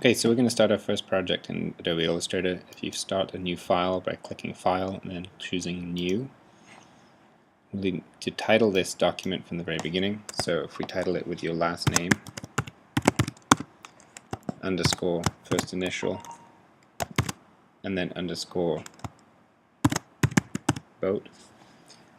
Okay, so we're going to start our first project in Adobe Illustrator. If you start a new file by clicking File and then choosing New, we need to title this document from the very beginning. So if we title it with your last name, underscore first initial, and then underscore boat,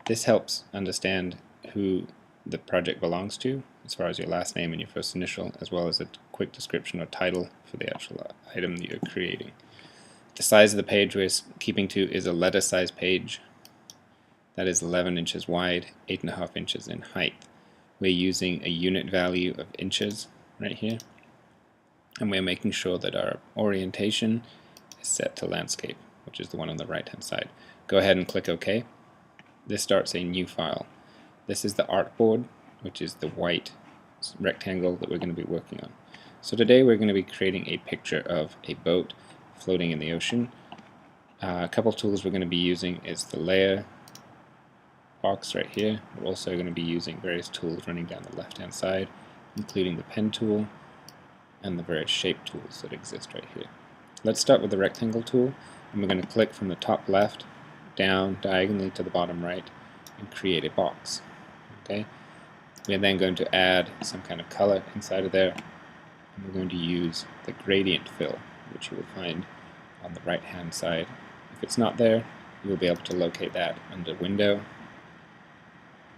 this helps understand who the project belongs to as far as your last name and your first initial, as well as a quick description or title for the actual item that you're creating. The size of the page we're keeping to is a letter size page that is 11 inches wide, 8.5 inches in height. We're using a unit value of inches right here, and we're making sure that our orientation is set to landscape, which is the one on the right hand side. Go ahead and click OK. This starts a new file. This is the artboard, which is the white rectangle that we're going to be working on. So today we're going to be creating a picture of a boat floating in the ocean. A couple tools we're going to be using is the layer box right here. We're also going to be using various tools running down the left hand side, including the pen tool and the various shape tools that exist right here. Let's start with the rectangle tool, and we're going to click from the top left down diagonally to the bottom right and create a box. Okay. We're then going to add some kind of color inside of there, and we're going to use the gradient fill, which you will find on the right hand side. If it's not there, you will be able to locate that under Window,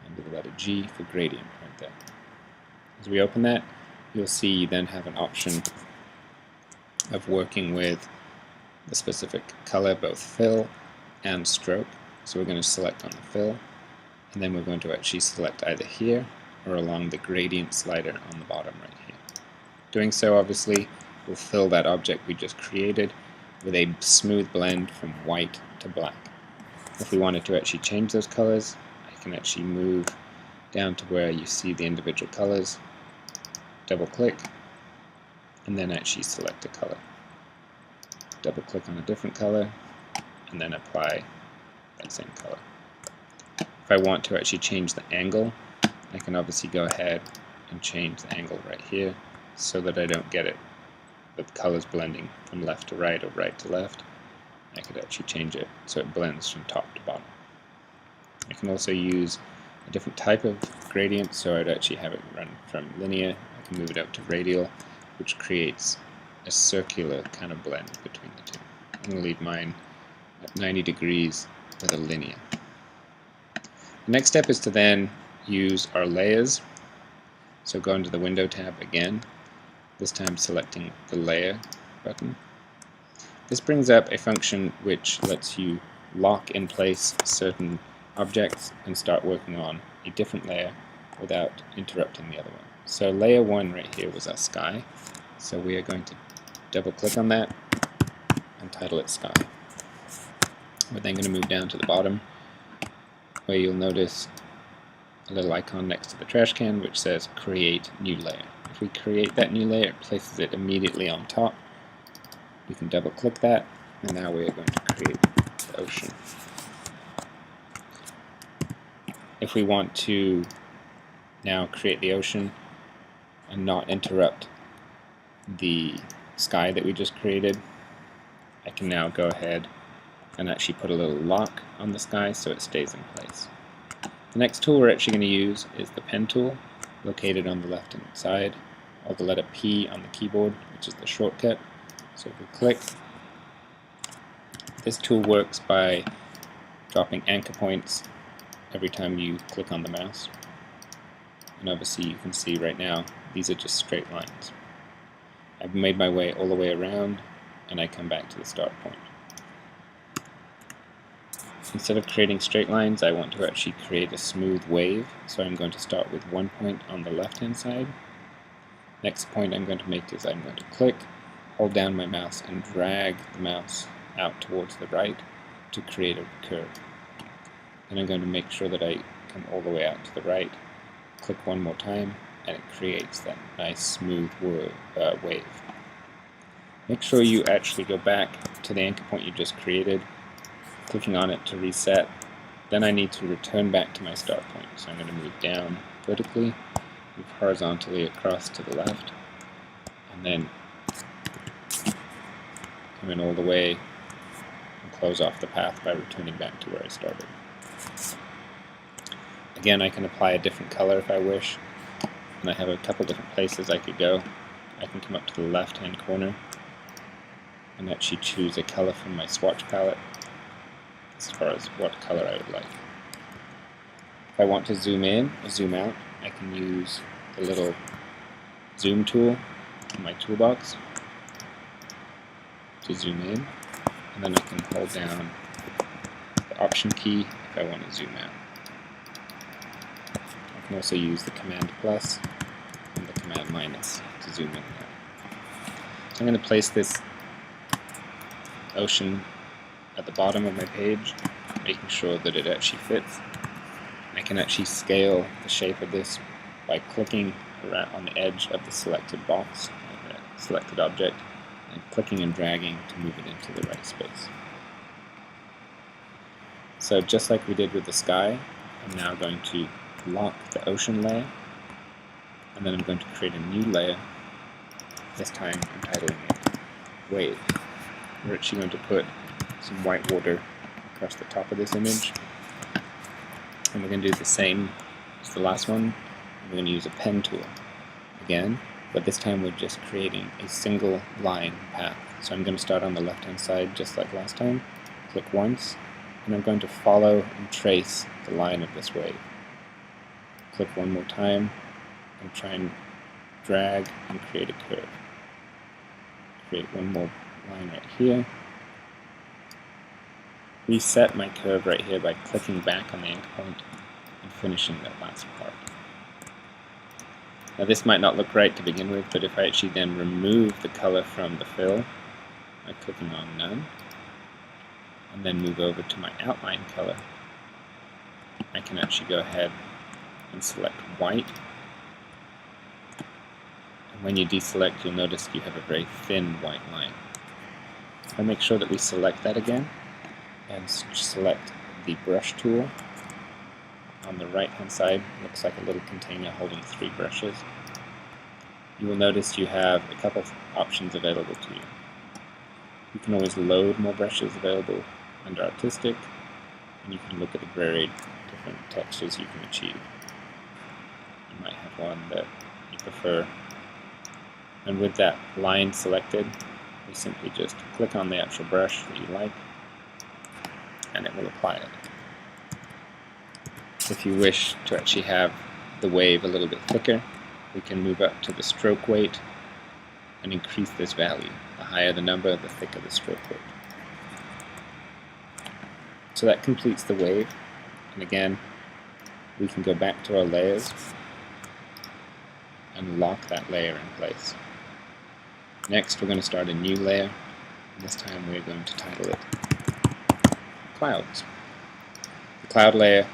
under the letter G for gradient right there. As we open that, you'll see you then have an option of working with the specific color, both fill and stroke. So we're going to select on the fill, and then we're going to actually select either here or along the gradient slider on the bottom right here. Doing so obviously will fill that object we just created with a smooth blend from white to black. If we wanted to actually change those colors, I can actually move down to where you see the individual colors, double click, and then actually select a color. Double click on a different color, and then apply that same color. If I want to actually change the angle, I can obviously go ahead and change the angle right here so that I don't get it with colors blending from left to right or right to left. I could actually change it so it blends from top to bottom. I can also use a different type of gradient, so I'd actually have it run from linear. I can move it out to radial, which creates a circular kind of blend between the two. I'm going to leave mine at 90 degrees with a linear. The next step is to then use our layers. So go into the Window tab again, this time selecting the Layer button. This brings up a function which lets you lock in place certain objects and start working on a different layer without interrupting the other one. So layer 1 right here was our sky, so we are going to double click on that and title it sky. We're then going to move down to the bottom, where you'll notice a little icon next to the trash can which says create new layer. If we create that new layer, it places it immediately on top. We can double click that, and now we are going to create the ocean. If we want to now create the ocean and not interrupt the sky that we just created, I can now go ahead and actually put a little lock on the sky so it stays in place. The next tool we're actually going to use is the pen tool, located on the left hand side, or the letter P on the keyboard, which is the shortcut. So if we click, this tool works by dropping anchor points every time you click on the mouse. And obviously you can see right now these are just straight lines. I've made my way all the way around, and I come back to the start point. Instead of creating straight lines, I want to actually create a smooth wave, so I'm going to start with one point on the left hand side. Next point I'm going to make is I'm going to click, hold down my mouse, and drag the mouse out towards the right to create a curve. Then I'm going to make sure that I come all the way out to the right, click one more time, and it creates that nice smooth wave. Make sure you actually go back to the anchor point you just created, clicking on it to reset. Then I need to return back to my start point. So I'm going to move down vertically, move horizontally across to the left, and then come in all the way and close off the path by returning back to where I started. Again, I can apply a different color if I wish, and I have a couple different places I could go. I can come up to the left-hand corner and actually choose a color from my swatch palette as far as what color I would like. If I want to zoom in or zoom out, I can use the little zoom tool in my toolbox to zoom in, and then I can hold down the Option key if I want to zoom out. I can also use the Command plus and the Command minus to zoom in and out. So I'm going to place this ocean at the bottom of my page, making sure that it actually fits. I can actually scale the shape of this by clicking around on the edge of the selected box, the selected object, and clicking and dragging to move it into the right space. So just like we did with the sky, I'm now going to lock the ocean layer, and then I'm going to create a new layer. This time I'm titling it Wave. We're actually going to put some white water across the top of this image, and we're going to do the same as the last one. We're going to use a pen tool again, but this time we're just creating a single line path. So I'm going to start on the left hand side just like last time, click once, and I'm going to follow and trace the line of this wave. Click one more time and try and drag and create a curve. Create one more line right here. Reset my curve right here by clicking back on the anchor point and finishing that last part. Now this might not look right to begin with, but if I actually then remove the color from the fill by clicking on None, and then move over to my outline color, I can actually go ahead and select white. And when you deselect, you'll notice you have a very thin white line. I'll make sure that we select that again and select the brush tool. On the right hand side, looks like a little container holding 3 brushes. You will notice you have a couple of options available to you. You can always load more brushes available under Artistic, and you can look at the varied different textures you can achieve. You might have one that you prefer. And with that line selected, you simply just click on the actual brush that you like, and it will apply it. If you wish to actually have the wave a little bit thicker, we can move up to the stroke weight and increase this value. The higher the number, the thicker the stroke weight. So that completes the wave, and again, we can go back to our layers and lock that layer in place. Next, we're going to start a new layer. This time we're going to title it Clouds. The cloud layer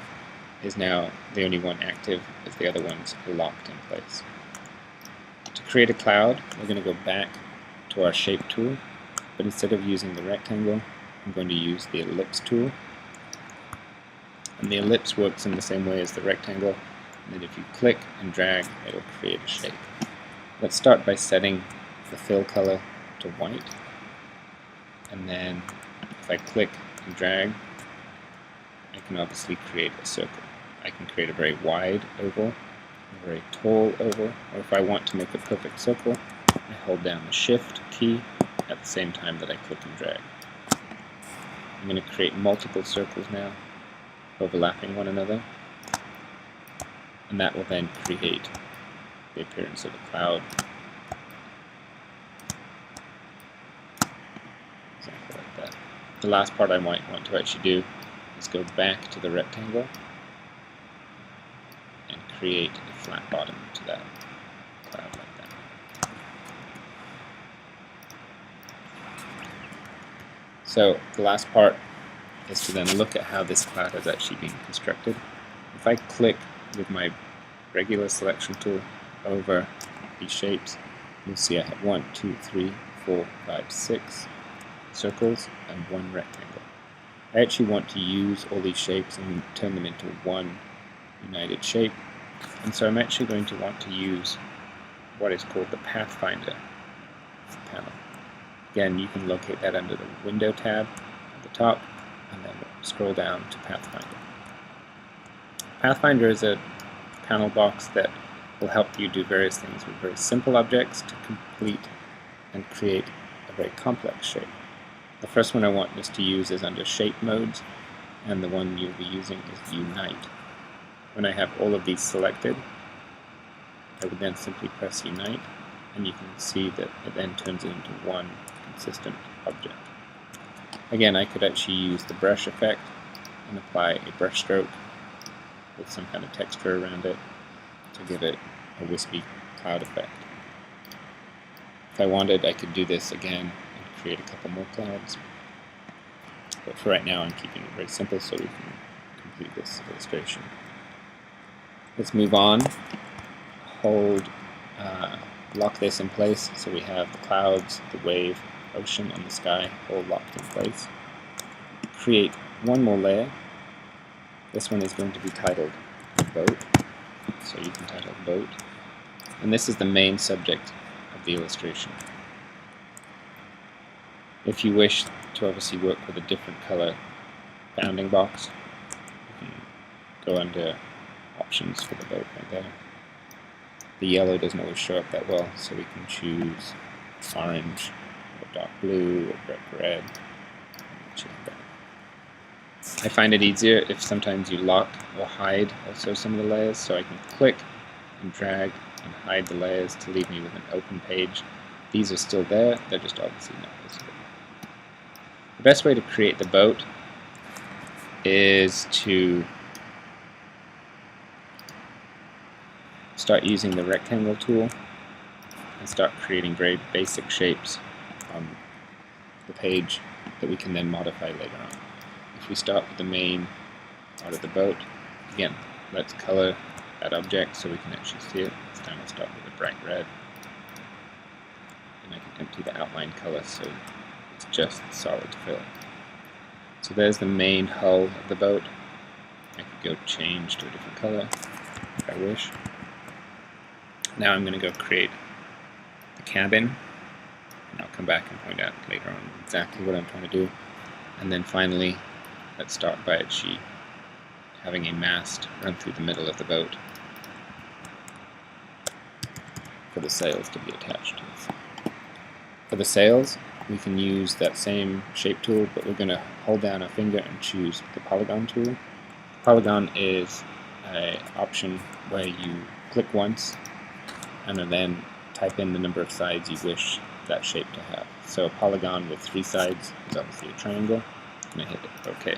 is now the only one active, as the other ones are locked in place. To create a cloud, we're going to go back to our shape tool, but instead of using the rectangle, I'm going to use the ellipse tool. And the ellipse works in the same way as the rectangle, and then if you click and drag, it'll create a shape. Let's start by setting the fill color to white, and then if I click and drag, I can obviously create a circle. I can create a very wide oval, a very tall oval, or if I want to make a perfect circle, I hold down the Shift key at the same time that I click and drag. I'm going to create multiple circles now, overlapping one another, and that will then create the appearance of a cloud. Exactly like that. The last part I might want to actually do is go back to the rectangle and create a flat bottom to that cloud like that. So the last part is to then look at how this cloud is actually being constructed. If I click with my regular selection tool over these shapes, you'll see I have 1, 2, 3, 4, 5, 6 circles and 1 rectangle. I actually want to use all these shapes and turn them into one united shape, and so I'm actually going to want to use what is called the Pathfinder panel. Again, you can locate that under the Window tab at the top, and then scroll down to Pathfinder. Pathfinder is a panel box that will help you do various things with very simple objects to complete and create a very complex shape. The first one I want us to use is under Shape Modes, and the one you'll be using is Unite. When I have all of these selected, I would then simply press Unite, and you can see that it then turns it into one consistent object. Again, I could actually use the brush effect and apply a brush stroke with some kind of texture around it to give it a wispy cloud effect. If I wanted, I could do this again and create a couple more clouds. But for right now, I'm keeping it very simple so we can complete this illustration. Let's move on. Hold, lock this in place so we have the clouds, the wave, ocean, and the sky all locked in place. Create one more layer. This one is going to be titled Boat, so you can title Boat. And this is the main subject of the illustration. If you wish to obviously work with a different color bounding box, you can go under Options for the boat right there. The yellow doesn't always show up that well, so we can choose orange, or dark blue, or brick red. I find it easier if sometimes you lock or hide also some of the layers, so I can click and drag and hide the layers to leave me with an open page. These are still there, they're just obviously not visible. The best way to create the boat is to start using the rectangle tool and start creating very basic shapes on the page that we can then modify later on. If we start with the main part of the boat, again, let's color that object so we can actually see it. This time I'll start with a bright red, and I can empty the outline color so it's just solid fill. So there's the main hull of the boat. I could go change to a different color if I wish. Now I'm going to go create the cabin, and I'll come back and point out later on exactly what I'm trying to do. And then finally, let's start by actually having a mast run through the middle of the boat for the sails to be attached to it. For the sails, we can use that same shape tool, but we're going to hold down our finger and choose the polygon tool. Polygon is an option where you click once and then type in the number of sides you wish that shape to have. So a polygon with 3 sides is obviously a triangle, and I hit OK.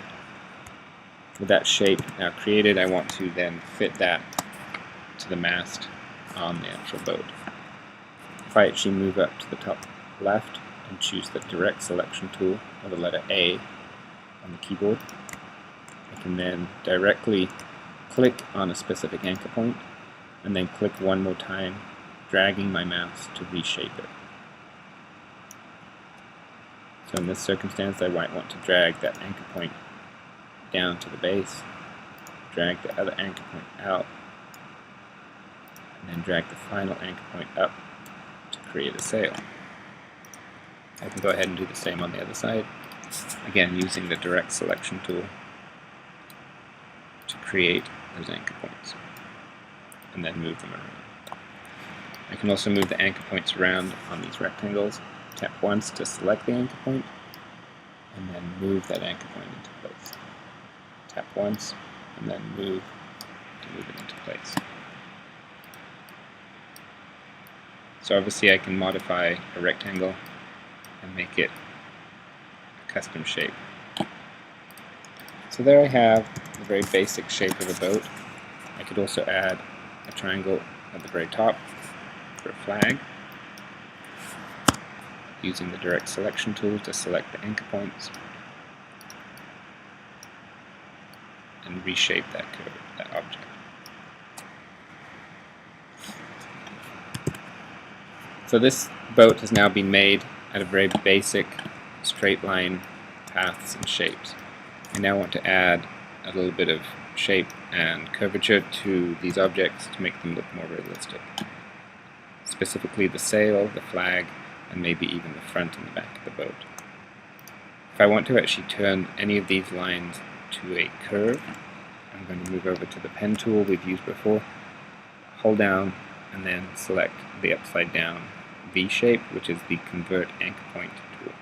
With that shape now created, I want to then fit that to the mast on the actual boat. If I actually move up to the top left and choose the direct selection tool, or the letter A on the keyboard, I can then directly click on a specific anchor point and then click one more time, dragging my mouse to reshape it. So in this circumstance, I might want to drag that anchor point down to the base, drag the other anchor point out, and then drag the final anchor point up to create a sail. I can go ahead and do the same on the other side, again using the direct selection tool to create those anchor points, and then move them around. I can also move the anchor points around on these rectangles. Tap once to select the anchor point, and then move that anchor point into place. Tap once, and then move to move it into place. So obviously I can modify a rectangle and make it a custom shape. So there I have the very basic shape of a boat. I could also add a triangle at the very top for a flag, using the direct selection tool to select the anchor points and reshape that curve, that object. So this boat has now been made out of very basic straight line paths and shapes. I now want to add a little bit of shape and curvature to these objects to make them look more realistic. Specifically the sail, the flag, and maybe even the front and the back of the boat. If I want to actually turn any of these lines to a curve, I'm going to move over to the pen tool we've used before, hold down, and then select the upside down V shape, which is the Convert Anchor Point tool,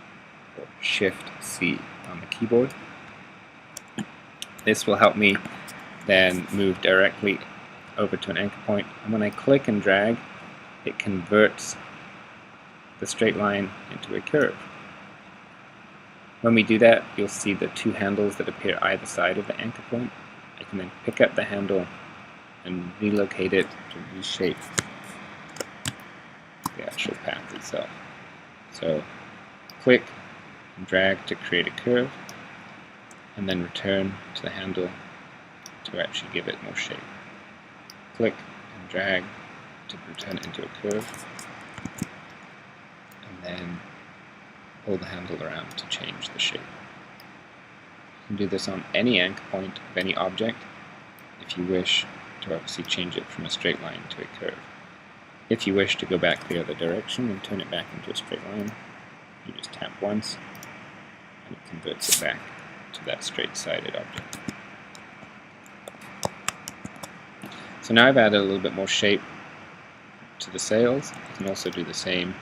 or Shift-C on the keyboard. This will help me then move directly over to an anchor point, and when I click and drag, it converts the straight line into a curve. When we do that, you'll see the two handles that appear either side of the anchor point. I can then pick up the handle and relocate it to reshape the actual path itself. So click and drag to create a curve, and then return to the handle to actually give it more shape. Click and drag to return it into a curve, and then pull the handle around to change the shape. You can do this on any anchor point of any object if you wish to obviously change it from a straight line to a curve. If you wish to go back the other direction and turn it back into a straight line, you just tap once and it converts it back to that straight-sided object. So now I've added a little bit more shape to the sails. I can also do the same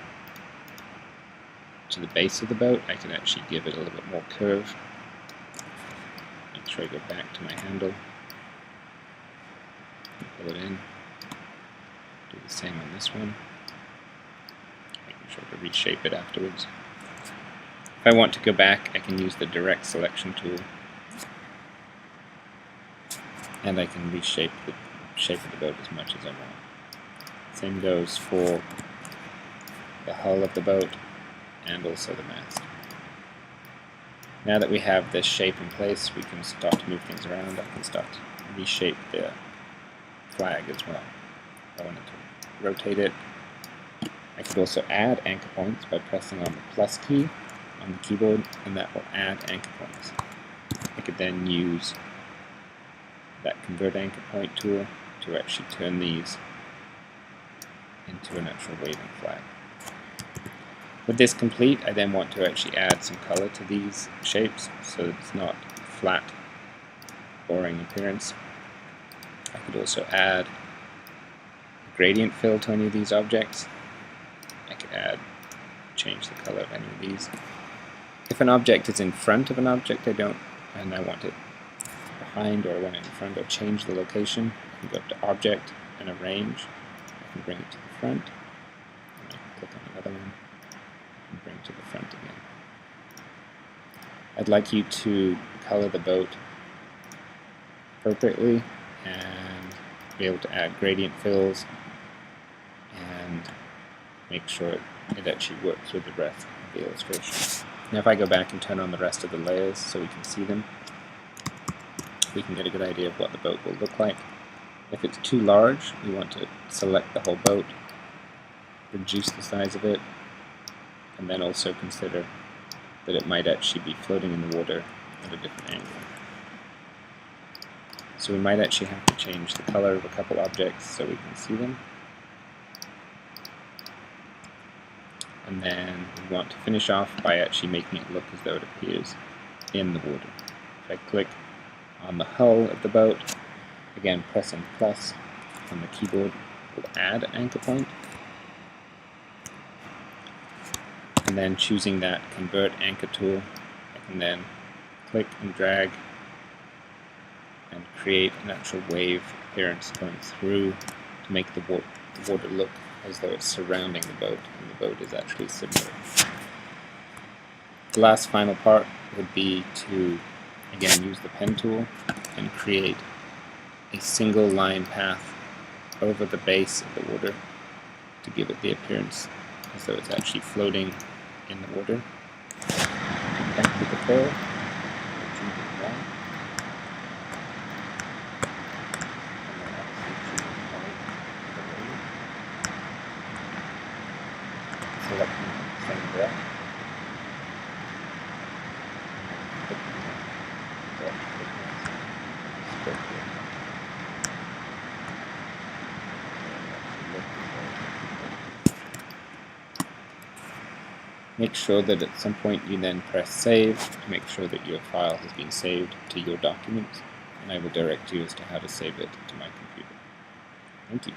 to the base of the boat. I can actually give it a little bit more curve. Make sure I go back to my handle, pull it in, do the same on this one, making sure to reshape it afterwards. If I want to go back, I can use the direct selection tool, and I can reshape the shape of the boat as much as I want. Same goes for the hull of the boat and also the mast. Now that we have this shape in place, we can start to move things around. I can start to reshape the flag as well. If I wanted to rotate it, I could also add anchor points by pressing on the plus key on the keyboard, and that will add anchor points. I could then use that Convert Anchor Point tool to actually turn these into an actual waving flag. With this complete, I then want to actually add some color to these shapes so that it's not flat, boring appearance. I could also add a gradient fill to any of these objects. I could change the color of any of these. If an object is in front of an object and I want it behind, or I want it in front, or change the location, I can go up to Object and Arrange. I can bring it to the front, and I can click on another one and bring it to the front again. I'd like you to color the boat appropriately and be able to add gradient fills and make sure it actually works with the rest of the illustration. Now if I go back and turn on the rest of the layers so we can see them, we can get a good idea of what the boat will look like. If it's too large, we want to select the whole boat, reduce the size of it, and then also consider that it might actually be floating in the water at a different angle. So we might actually have to change the color of a couple objects so we can see them. And then we want to finish off by actually making it look as though it appears in the water. If I click on the hull of the boat, again pressing plus on the keyboard will add anchor point, and then choosing that Convert Anchor tool, I can then click and drag and create an actual wave appearance going through to make the water look as though it's surrounding the boat and the boat is actually submerged. The last final part would be to again use the pen tool and create a single line path over the base of the water to give it the appearance as though it's actually floating in the water. Back with the fill, choose the line, and then obviously choose the point of the wave, selecting the same breath, Make sure that at some point you then press save to make sure that your file has been saved to your documents, and I will direct you as to how to save it to my computer. Thank you.